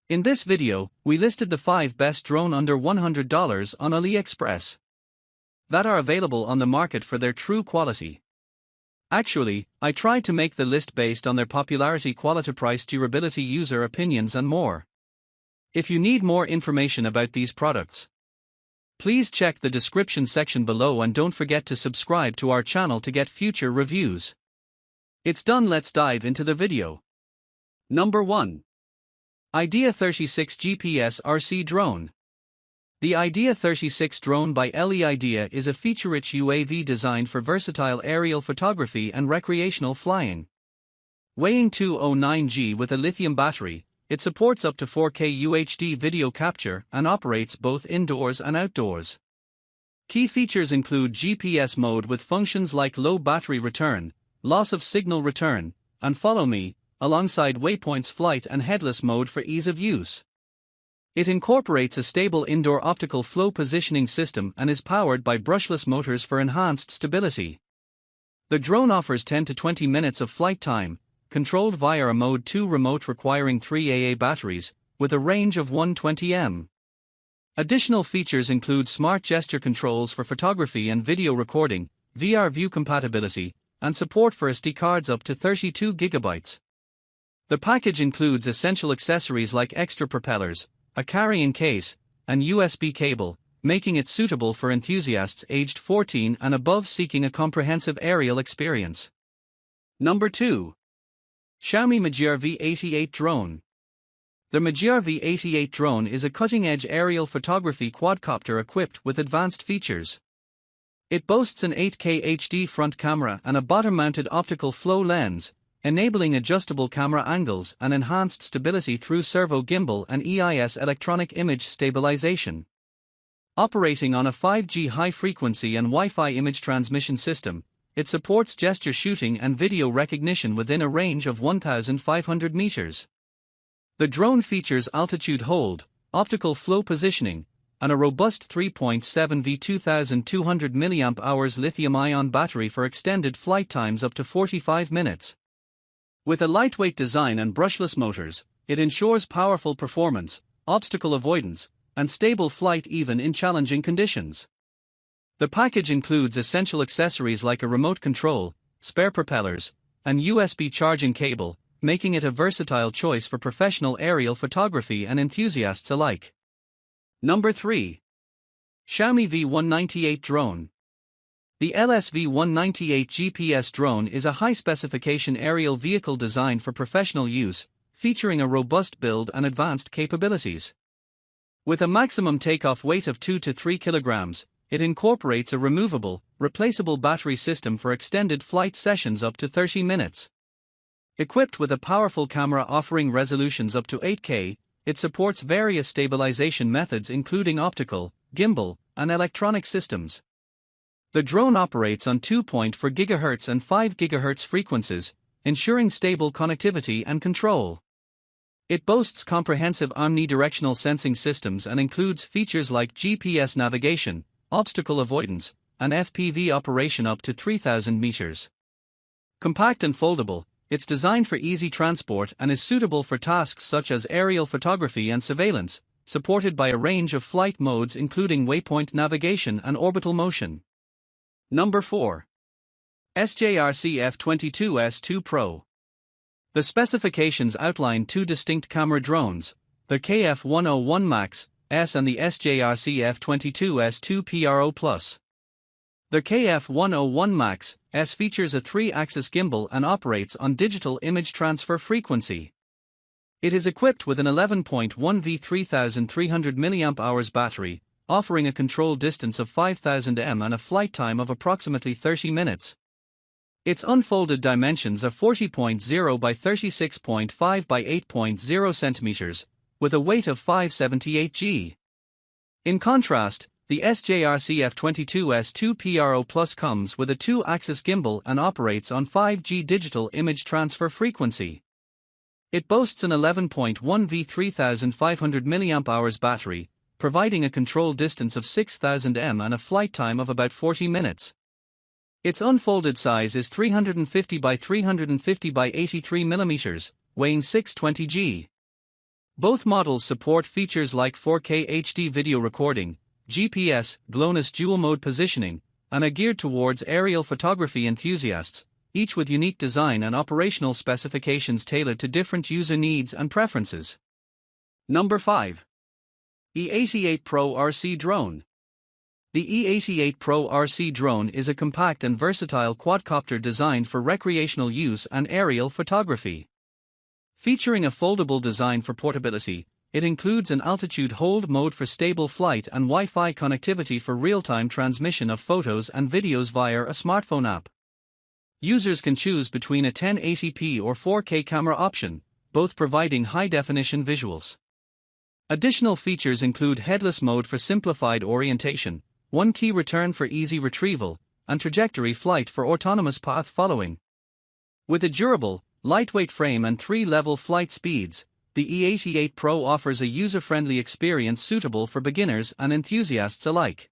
In this video, we listed the 5 best drone under $100 on Aliexpress that are available on the market for their true quality. Actually, I tried to make the list based on their popularity, quality, price, durability, user opinions and more. If you need more information about these products, please check the description section below and don't forget to subscribe to our channel to get future reviews. It's done, let's dive into the video. Number 1. IDEA36 GPS RC Drone. The IDEA36 drone by IDEA is a feature-rich UAV designed for versatile aerial photography and recreational flying. Weighing 209 g with a lithium battery, it supports up to 4K UHD video capture and operates both indoors and outdoors. Key features include GPS mode with functions like low battery return, loss of signal return, and follow me, alongside waypoints, flight and headless mode for ease of use. It incorporates a stable indoor optical flow positioning system and is powered by brushless motors for enhanced stability. The drone offers 10 to 20 minutes of flight time, controlled via a Mode 2 remote requiring 3 AA batteries, with a range of 120 m. Additional features include smart gesture controls for photography and video recording, VR view compatibility, and support for SD cards up to 32 GB. The package includes essential accessories like extra propellers, a carrying case, and USB cable, making it suitable for enthusiasts aged 14 and above seeking a comprehensive aerial experience. Number 2. Xiaomi MIJIA V88 Drone. The MIJIA V88 drone is a cutting-edge aerial photography quadcopter equipped with advanced features. It boasts an 8K HD front camera and a bottom-mounted optical flow lens, enabling adjustable camera angles and enhanced stability through servo gimbal and EIS electronic image stabilization. Operating on a 5G high-frequency and Wi-Fi image transmission system, it supports gesture shooting and video recognition within a range of 1,500 meters. The drone features altitude hold, optical flow positioning, and a robust 3.7 V 2,200 mAh lithium-ion battery for extended flight times up to 45 minutes. With a lightweight design and brushless motors, it ensures powerful performance, obstacle avoidance, and stable flight even in challenging conditions. The package includes essential accessories like a remote control, spare propellers, and USB charging cable, making it a versatile choice for professional aerial photography and enthusiasts alike. Number 3. Xiaomi V198 Drone. The LSV198 GPS drone is a high-specification aerial vehicle designed for professional use, featuring a robust build and advanced capabilities. With a maximum takeoff weight of 2 to 3 kilograms, it incorporates a removable, replaceable battery system for extended flight sessions up to 30 minutes. Equipped with a powerful camera offering resolutions up to 8K, it supports various stabilization methods including optical, gimbal, and electronic systems. The drone operates on 2.4 GHz and 5 GHz frequencies, ensuring stable connectivity and control. It boasts comprehensive omnidirectional sensing systems and includes features like GPS navigation, obstacle avoidance, and FPV operation up to 3,000 meters. Compact and foldable, it's designed for easy transport and is suitable for tasks such as aerial photography and surveillance, supported by a range of flight modes including waypoint navigation and orbital motion. Number 4. SJRC F22S2 Pro. The specifications outline 2 distinct camera drones, the KF101 Max S and the SJRC F22S2 Pro Plus. The KF101 Max S features a 3-axis gimbal and operates on digital image transfer frequency. It is equipped with an 11.1 V 3,300 mAh battery, offering a control distance of 5,000 m and a flight time of approximately 30 minutes. Its unfolded dimensions are 40.0 by 36.5 by 8.0 cm, with a weight of 578 g. In contrast, the SJRC F22S2 Pro Plus comes with a 2-axis gimbal and operates on 5G digital image transfer frequency. It boasts an 11.1 V 3,500 mAh battery, providing a control distance of 6,000 m and a flight time of about 40 minutes. Its unfolded size is 350 by 350 by 83 mm, weighing 620 g. Both models support features like 4K HD video recording, GPS, GLONASS dual mode positioning, and are geared towards aerial photography enthusiasts, each with unique design and operational specifications tailored to different user needs and preferences. Number 5. E88 Pro RC Drone. The E88 Pro RC Drone is a compact and versatile quadcopter designed for recreational use and aerial photography. Featuring a foldable design for portability, it includes an altitude hold mode for stable flight and Wi-Fi connectivity for real-time transmission of photos and videos via a smartphone app. Users can choose between a 1080p or 4K camera option, both providing high-definition visuals. Additional features include headless mode for simplified orientation, one key return for easy retrieval, and trajectory flight for autonomous path following. With a durable, lightweight frame and 3-level flight speeds, the E88 Pro offers a user-friendly experience suitable for beginners and enthusiasts alike.